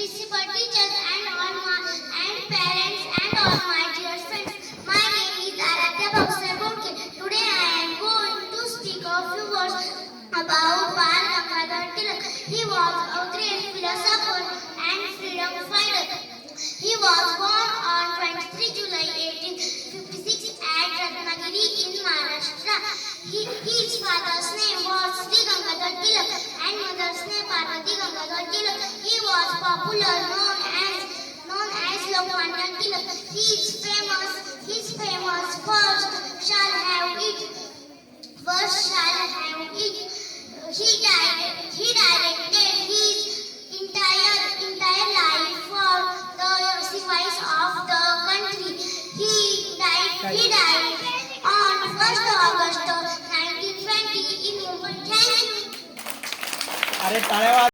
principal, teachers, and parents, and all my dear friends. My name is Aradhya Bhausar Bodke. Today I am going to speak a few words about Bal Gangadhar Tilak. He was a great philosopher and freedom fighter. He was born on 23 July 1856 at Ratnagiri in Maharashtra. His father's name was Sri Gangadhar Tilak and mother's name Parvati Gangadhar Tilak. He was popular known as Lokmanya Tilak. His famous first shall have it. He directed his entire life for the service of the country. He died on 1st August 1920 in Mumbai. Thank you. अरे टाळ्या